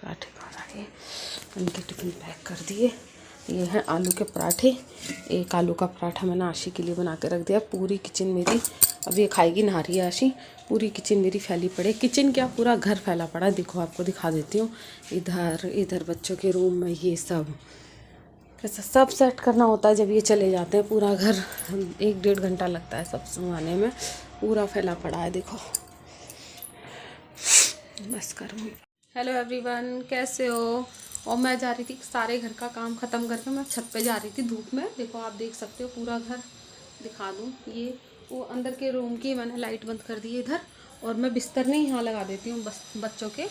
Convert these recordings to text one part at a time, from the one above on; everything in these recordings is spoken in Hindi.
पराठे खा रहा है। इनके टिफ़िन पैक कर दिए। ये है आलू के पराठे। एक आलू का पराठा मैंने आशी के लिए बना के रख दिया। पूरी किचन मेरी अब ये खाएगी, नहा रही है आशी। पूरी किचन मेरी फैली पड़े, किचन क्या पूरा घर फैला पड़ा। देखो आपको दिखा देती हूँ। इधर इधर बच्चों के रूम में ये सब कैसा सब सेट करना होता है। जब ये चले जाते हैं पूरा घर 1-1.5 घंटा लगता है सब संभालने में। पूरा फैला पड़ा है देखो। बस करूँगी। हेलो एवरीवन, कैसे हो? और मैं जा रही थी सारे घर का काम ख़त्म करके मैं छत पे जा रही थी धूप में। देखो आप देख सकते हो पूरा घर दिखा दूँ। ये वो अंदर के रूम की मैंने लाइट बंद कर दी है इधर। और मैं बिस्तर नहीं यहाँ लगा देती हूँ बस बच्चों के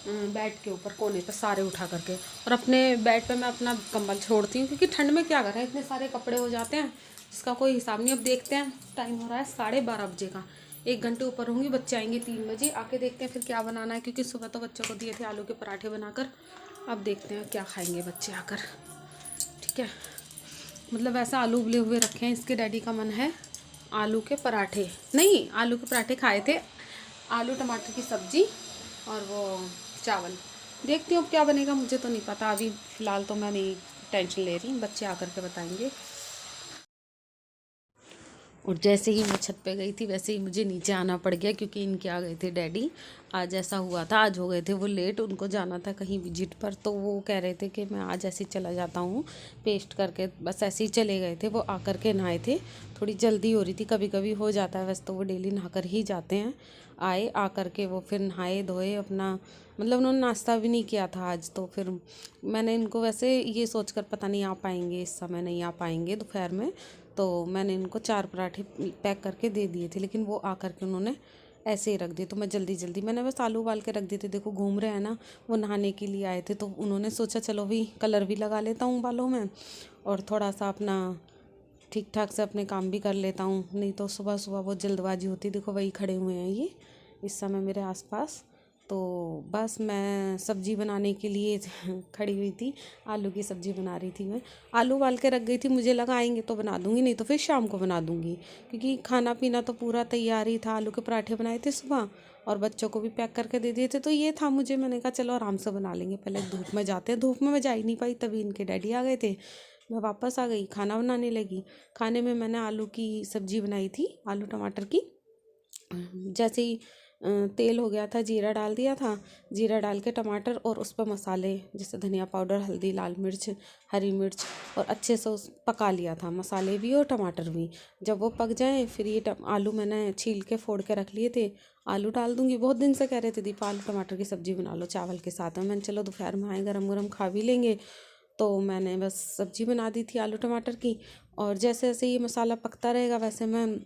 बेड के ऊपर कोने पे सारे उठा करके। और अपने बेड पे मैं अपना कंबल छोड़ती हूँ क्योंकि ठंड में क्या करें, इतने सारे कपड़े हो जाते हैं जिसका कोई हिसाब नहीं। अब देखते हैं, टाइम हो रहा है 12:30 बजे का। 1 घंटे ऊपर होंगी, बच्चे आएंगे 3 बजे। आके देखते हैं फिर क्या बनाना है, क्योंकि सुबह तो बच्चों को दिए थे आलू के पराठे बनाकर। अब देखते हैं क्या खाएंगे बच्चे आकर। ठीक है, मतलब वैसे आलू उबले हुए रखे हैं। इसके डैडी का मन है आलू के पराठे, नहीं आलू के पराठे खाए थे, आलू टमाटर की सब्जी और वो चावल। देखती हूँ अब क्या बनेगा, मुझे तो नहीं पता अभी। फ़िलहाल तो मैं नहीं टेंशन ले रही, बच्चे आकर के बताएंगे। और जैसे ही मैं छत पे गई थी वैसे ही मुझे नीचे आना पड़ गया, क्योंकि इनके आ गए थे डैडी। आज ऐसा हुआ था, आज हो गए थे वो लेट। उनको जाना था कहीं विजिट पर, तो वो कह रहे थे कि मैं आज ऐसे ही चला जाता हूँ पेस्ट करके। बस ऐसे ही चले गए थे वो। आकर के नहाए थे, थोड़ी जल्दी हो रही थी। कभी कभी हो जाता है, वैसे तो वो डेली नहा कर ही जाते हैं। आए आकर के वो फिर नहाए धोए अपना, मतलब उन्होंने नाश्ता भी नहीं किया था आज। तो फिर मैंने इनको वैसे ये सोचकर पता नहीं आ पाएंगे इस समय, नहीं आ पाएंगे दोपहर में, तो मैंने इनको 4 पराठे पैक करके दे दिए थे। लेकिन वो आकर के उन्होंने ऐसे ही रख दिए, तो मैं जल्दी जल्दी मैंने बस आलू उबाल के रख दिए थे। देखो घूम रहे हैं ना, वो नहाने के लिए आए थे, तो उन्होंने सोचा चलो भी कलर भी लगा लेता हूँ बालों में और थोड़ा सा अपना ठीक ठाक से अपने काम भी कर लेता हूँ। नहीं तो सुबह सुबह बहुत जल्दबाजी होती। देखो वही खड़े हुए हैं ये इस समय मेरे आसपास। तो बस मैं सब्ज़ी बनाने के लिए खड़ी हुई थी। आलू की सब्ज़ी बना रही थी मैं। आलू उबाल के रख गई थी, मुझे लगा आएंगे तो बना दूंगी, नहीं तो फिर शाम को बना दूंगी, क्योंकि खाना पीना तो पूरा तैयार ही था। आलू के पराठे बनाए थे सुबह और बच्चों को भी पैक करके दे दिए थे। तो ये था मुझे, मैंने कहा चलो आराम से बना लेंगे, पहले धूप में जाते हैं। धूप में मैं जा ही नहीं पाई, तभी इनके डैडी आ गए थे। मैं वापस आ गई, खाना बनाने लगी। खाने में मैंने आलू की सब्ज़ी बनाई थी, आलू टमाटर की। जैसे ही तेल हो गया था, जीरा डाल दिया था। जीरा डाल के टमाटर और उस पर मसाले जैसे धनिया पाउडर, हल्दी, लाल मिर्च, हरी मिर्च, और अच्छे से उस पका लिया था, मसाले भी और टमाटर भी। जब वो पक जाए फिर ये आलू मैंने छील के फोड़ के रख लिए थे, आलू डाल दूंगी। बहुत दिन से कह रहे थे दीपा आलू टमाटर की सब्ज़ी बना लो चावल के साथ में। मैंने चलो दोपहर में आए गरम गरम खा भी लेंगे। तो मैंने बस सब्ज़ी बना दी थी आलू टमाटर की। और जैसे जैसे ये मसाला पकता रहेगा वैसे मैं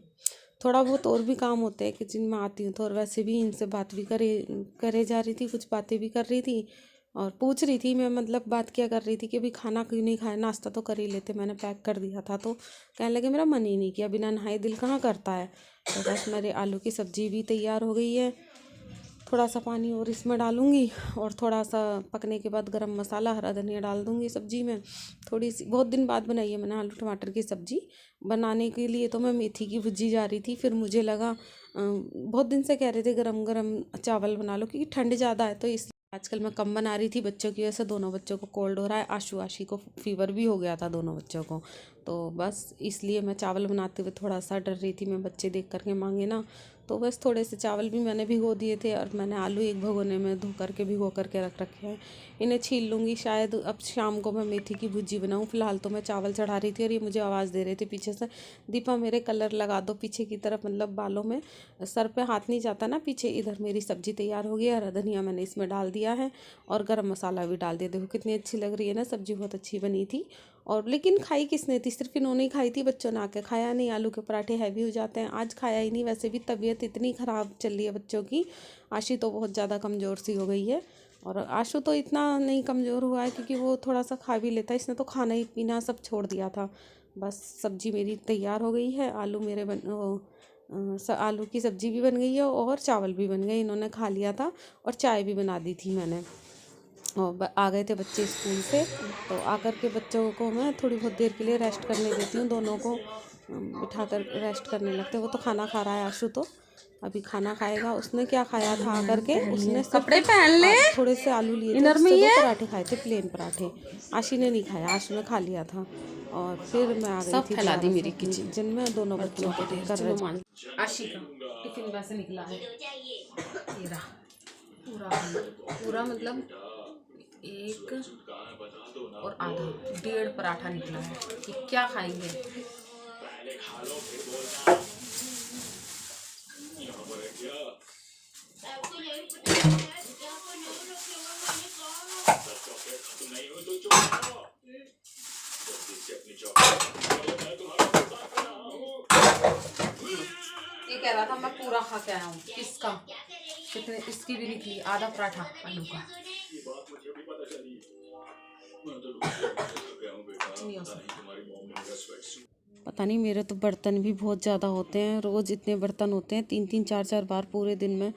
थोड़ा बहुत और भी काम होते हैं किचन में आती हूँ तो। और वैसे भी इनसे बात भी करे जा रही थी, कुछ बातें भी कर रही थी और पूछ रही थी मैं, मतलब बात क्या कर रही थी कि अभी खाना क्यों नहीं खाया, नाश्ता तो कर ही लेते, मैंने पैक कर दिया था। तो कहने लगे मेरा मन ही नहीं किया, बिना नहाए दिल कहाँ करता है। तो बस मेरे आलू की सब्ज़ी भी तैयार हो गई है। थोड़ा सा पानी और इसमें डालूंगी और थोड़ा सा पकने के बाद गरम मसाला, हरा धनिया डाल दूंगी सब्ज़ी में। थोड़ी सी बहुत दिन बाद बनाई है मैंने आलू टमाटर की सब्ज़ी। बनाने के लिए तो मैं मेथी की भुजी जा रही थी, फिर मुझे लगा बहुत दिन से कह रहे थे गरम गरम चावल बना लो, क्योंकि ठंड ज़्यादा है। तो इस आजकल मैं कम बना रही थी बच्चों की वजह से। दोनों बच्चों को कोल्ड हो रहा है, आशी को फीवर भी हो गया था दोनों बच्चों को। तो बस इसलिए मैं चावल बनाते हुए थोड़ा सा डर रही थी, मैं बच्चे देख करके मांगे ना। तो बस थोड़े से चावल भी मैंने भिगो दिए थे और मैंने आलू एक भगोने में धो करके भिगो करके रख रखे हैं। इन्हें छील लूँगी शायद अब शाम को मैं मेथी की भुजी बनाऊँ। फिलहाल तो मैं चावल चढ़ा रही थी और ये मुझे आवाज़ दे रहे थे पीछे से, दीपा मेरे कलर लगा दो पीछे की तरफ, मतलब बालों में सर पे हाथ नहीं जाता ना पीछे। इधर मेरी सब्ज़ी तैयार हो गई है, हरा धनिया मैंने इसमें डाल दिया है और गरम मसाला भी डाल दिया। देखो कितनी अच्छी लग रही है ना सब्ज़ी, बहुत अच्छी बनी थी। और लेकिन खाई किसने थी, सिर्फ इन्होंने ही खाई थी, बच्चों ने आके खाया नहीं। आलू के पराठे हैवी हो जाते हैं, आज खाया ही नहीं। वैसे भी तबीयत इतनी ख़राब चल रही है बच्चों की। आशी तो बहुत ज़्यादा कमज़ोर सी हो गई है और आशु तो इतना नहीं कमज़ोर हुआ है क्योंकि वो थोड़ा सा खा भी लेता है। इसने तो खाना ही पीना सब छोड़ दिया था। बस सब्ज़ी मेरी तैयार हो गई है, आलू मेरे आलू की सब्ज़ी भी बन गई है और चावल भी बन गए, इन्होंने खा लिया था। और चाय भी बना दी थी मैंने। और आ गए थे बच्चे स्कूल से, तो आकर के बच्चों को मैं थोड़ी बहुत देर के लिए रेस्ट करने देती हूँ। दोनों को बिठा कर रेस्ट करने लगते हैं। वो तो खाना खा रहा है आशु तो, अभी खाना खाएगा। उसने क्या खाया था आकर के, उसने कपड़े पहन ले, थोड़े से आलू लिए थे, उससे 2 पराठे खाए थे, प्लेन पराठे। आशी ने नहीं खाया, आशी ने खा लिया था। और फिर मैं आ गई थी फैला दी मेरी किचन में दोनों बच्चों को कर रहे। आशी का टिफिन वैसे निकला है, ये रहा पूरा पूरा, मतलब 1 और आधा 1.5 पराठा निकला है कि क्या खाएंगे। ये कह रहा था मैं पूरा खा के आया हूँ। किसका? कितने? इसकी भी निकली आधा पराठा आलू का। पता नहीं, मेरे तो बर्तन भी बहुत ज़्यादा होते हैं, रोज़ इतने बर्तन होते हैं, 3-3 4-4 बार पूरे दिन में।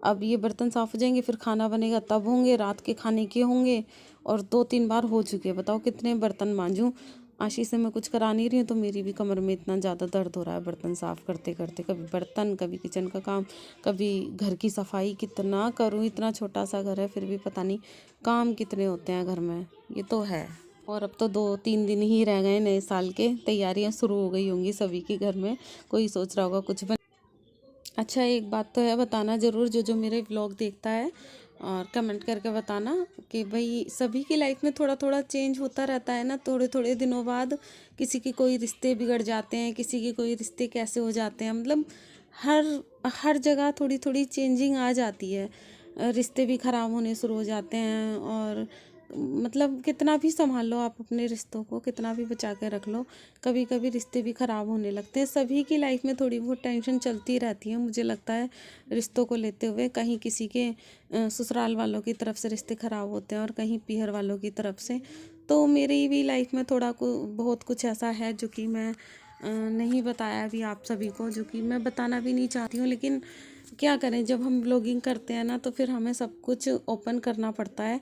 अब ये बर्तन साफ़ हो जाएंगे, फिर खाना बनेगा तब होंगे, रात के खाने के होंगे, और 2-3 बार हो चुके हैं। बताओ कितने बर्तन मांजूँ। आशी से मैं कुछ करा नहीं रही हूँ तो मेरी भी कमर में इतना ज़्यादा दर्द हो रहा है बर्तन साफ़ करते करते। कभी बर्तन, कभी किचन का काम, कभी घर की सफाई। कितना करूँ, इतना छोटा सा घर है फिर भी पता नहीं काम कितने होते हैं घर में, ये तो है। और अब तो 2-3 दिन ही रह गए नए साल के, तैयारियां शुरू हो गई होंगी सभी के घर में। कोई सोच रहा होगा कुछ अच्छा, एक बात तो है, बताना ज़रूर जो मेरे व्लॉग देखता है, और कमेंट करके बताना कि भाई सभी की लाइफ में थोड़ा थोड़ा चेंज होता रहता है ना, थोड़े थोड़े दिनों बाद किसी के कोई रिश्ते बिगड़ जाते हैं, किसी के कोई रिश्ते कैसे हो जाते हैं, मतलब हर जगह थोड़ी थोड़ी चेंजिंग आ जाती है। रिश्ते भी ख़राब होने शुरू हो जाते हैं, और मतलब कितना भी संभाल लो आप अपने रिश्तों को, कितना भी बचा के रख लो, कभी कभी रिश्ते भी ख़राब होने लगते हैं। सभी की लाइफ में थोड़ी बहुत टेंशन चलती रहती है मुझे लगता है रिश्तों को लेते हुए। कहीं किसी के ससुराल वालों की तरफ से रिश्ते ख़राब होते हैं और कहीं पीहर वालों की तरफ से। तो मेरी भी लाइफ में थोड़ा बहुत कुछ ऐसा है जो कि मैं नहीं बताया अभी आप सभी को, जो कि मैं बताना भी नहीं चाहती हूँ, लेकिन क्या करें, जब हम ब्लॉगिंग करते हैं ना तो फिर हमें सब कुछ ओपन करना पड़ता है।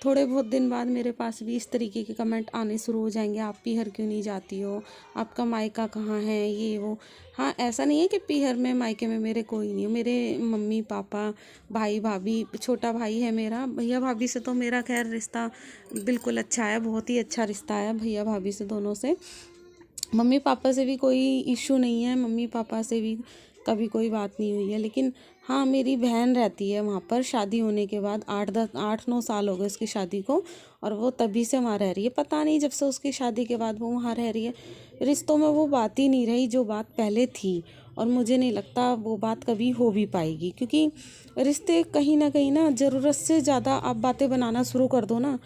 थोड़े बहुत दिन बाद मेरे पास भी इस तरीके के कमेंट आने शुरू हो जाएंगे, आप पीहर क्यों नहीं जाती हो, आपका मायका कहाँ है, ये वो। हाँ, ऐसा नहीं है कि पीहर में मायके में मेरे कोई नहीं है, मेरे मम्मी पापा, भाई भाभी, छोटा भाई है मेरा। भैया भाभी से तो मेरा खैर रिश्ता बिल्कुल अच्छा है, बहुत ही अच्छा रिश्ता है भैया भाभी से, दोनों से। मम्मी पापा से भी कोई इशू नहीं है, मम्मी पापा से भी कभी कोई बात नहीं हुई है। लेकिन हाँ, मेरी बहन रहती है वहाँ पर, शादी होने के बाद 8-9 साल हो गए उसकी शादी को, और वो तभी से वहाँ रह रही है। पता नहीं, जब से उसकी शादी के बाद वो वहाँ रह रही है, रिश्तों में वो बात ही नहीं रही जो बात पहले थी, और मुझे नहीं लगता वो बात कभी हो भी पाएगी, क्योंकि रिश्ते कहीं ना ज़रूरत से ज़्यादा आप बातें बनाना शुरू कर दो ना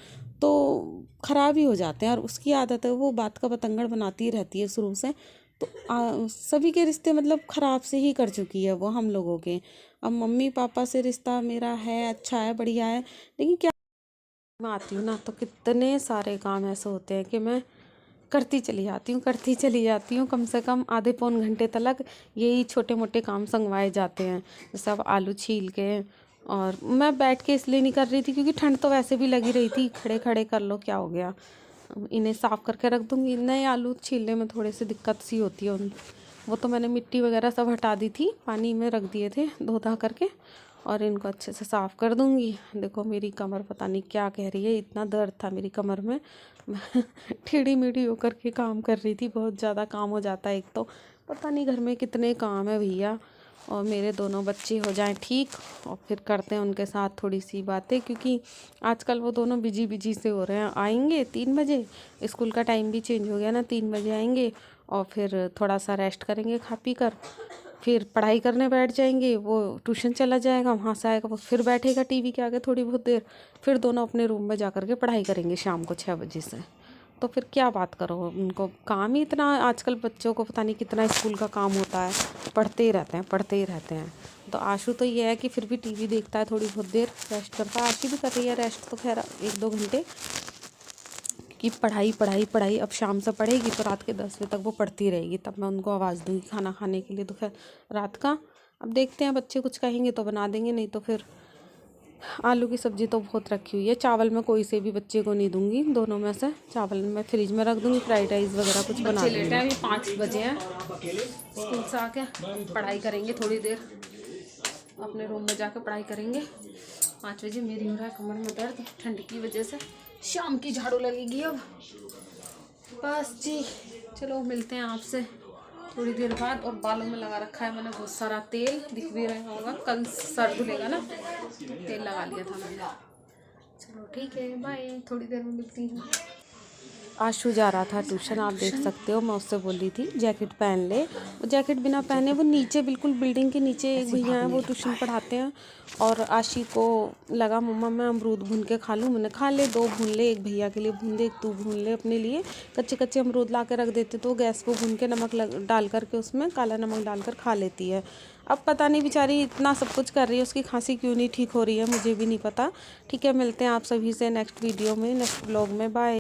तो ख़राब ही हो जाते हैं। और उसकी आदत है, वो बात का बतंगड़ बनाती रहती है शुरू से। तो सभी के रिश्ते मतलब ख़राब से ही कर चुकी है वो, हम लोगों के। अब मम्मी पापा से रिश्ता मेरा है, अच्छा है, बढ़िया है, लेकिन क्या, मैं आती हूँ ना तो कितने सारे काम ऐसे होते हैं कि मैं करती चली जाती हूँ, कम से कम आधे पौन घंटे तक यही छोटे मोटे काम संगवाए जाते हैं। जैसे अब आलू छील के, और मैं बैठ के इसलिए नहीं कर रही थी क्योंकि ठंड तो वैसे भी लगी रही थी, खड़े खड़े कर लो क्या हो गया। इन्हें साफ़ करके रख दूँगी। नए आलू छीलने में थोड़ी सी दिक्कत सी होती है वो तो मैंने मिट्टी वगैरह सब हटा दी थी, पानी में रख दिए थे धो धा करके, और इनको अच्छे से साफ़ कर दूँगी। देखो मेरी कमर पता नहीं क्या कह रही है, इतना दर्द था मेरी कमर में, मैं टेढ़ी मेढ़ी होकर के काम कर रही थी। बहुत ज़्यादा काम हो जाता है, एक तो पता नहीं घर में कितने काम है भैया। और मेरे दोनों बच्चे हो जाएं ठीक, और फिर करते हैं उनके साथ थोड़ी सी बातें, क्योंकि आजकल वो दोनों बिजी से हो रहे हैं। आएंगे 3 बजे, स्कूल का टाइम भी चेंज हो गया ना, 3 बजे आएंगे, और फिर थोड़ा सा रेस्ट करेंगे खा पी कर, फिर पढ़ाई करने बैठ जाएंगे। वो ट्यूशन चला जाएगा, वहाँ से आएगा वो फिर बैठेगा टीवी के आगे थोड़ी बहुत देर, फिर दोनों अपने रूम में जा कर के पढ़ाई करेंगे शाम को 6 बजे से। तो फिर क्या बात करो, उनको काम ही इतना, आजकल बच्चों को पता नहीं कितना स्कूल का काम होता है, पढ़ते ही रहते हैं। तो आशु तो ये है कि फिर भी टीवी देखता है, थोड़ी बहुत देर रेस्ट करता है। आशु भी कर रही है रेस्ट, तो खैर 1-2 घंटे कि पढ़ाई। अब शाम से पढ़ेगी तो रात के 10 बजे तक वो पढ़ती रहेगी, तब मैं उनको आवाज़ दूँगी खाना खाने के लिए दोपहर रात का। अब देखते हैं, बच्चे कुछ कहेंगे तो बना देंगे, नहीं तो फिर आलू की सब्ज़ी तो बहुत रखी हुई है। चावल मैं कोई से भी बच्चे को नहीं दूंगी, दोनों में से चावल मैं फ्रिज में रख दूंगी, फ्राइड राइस वगैरह कुछ बना दूंगी। अभी 5 बजे हैं, स्कूल से आके पढ़ाई करेंगे थोड़ी देर, अपने रूम में जाकर पढ़ाई करेंगे। 5 बजे मेरी हो रहा है कमर में दर्द ठंड की वजह से। शाम की झाड़ू लगेगी अब। बस जी, चलो मिलते हैं आपसे थोड़ी देर बाद। और बालों में लगा रखा है मैंने बहुत सारा तेल, दिख भी रहा होगा, कल सर धुलेगा ना, तेल लगा लिया था मैंने। चलो ठीक है, बाय, थोड़ी देर में मिलती हूँ। आशु जा रहा था ट्यूशन, आप देख सकते हो। मैं उससे बोल रही थी जैकेट पहन ले, वो जैकेट बिना पहने, वो नीचे बिल्कुल बिल्डिंग के नीचे एक भैया हैं, वो ट्यूशन पढ़ाते हैं। और आशी को लगा मम्मा मैं अमरूद भून के खा लूँ। मैंने खा ले, 2 भून ले, एक भैया के लिए भून दे, एक तू भून ले अपने लिए। कच्चे कच्चे अमरूद ला के रख देते तो गैस पर भून के नमक डाल करके, उसमें काला नमक डालकर खा लेती है। अब पता नहीं बेचारी इतना सब कुछ कर रही है, उसकी खांसी क्यों नहीं ठीक हो रही है, मुझे भी नहीं पता। ठीक है, मिलते हैं आप सभी से नेक्स्ट वीडियो में, नेक्स्ट ब्लॉग में। बाय।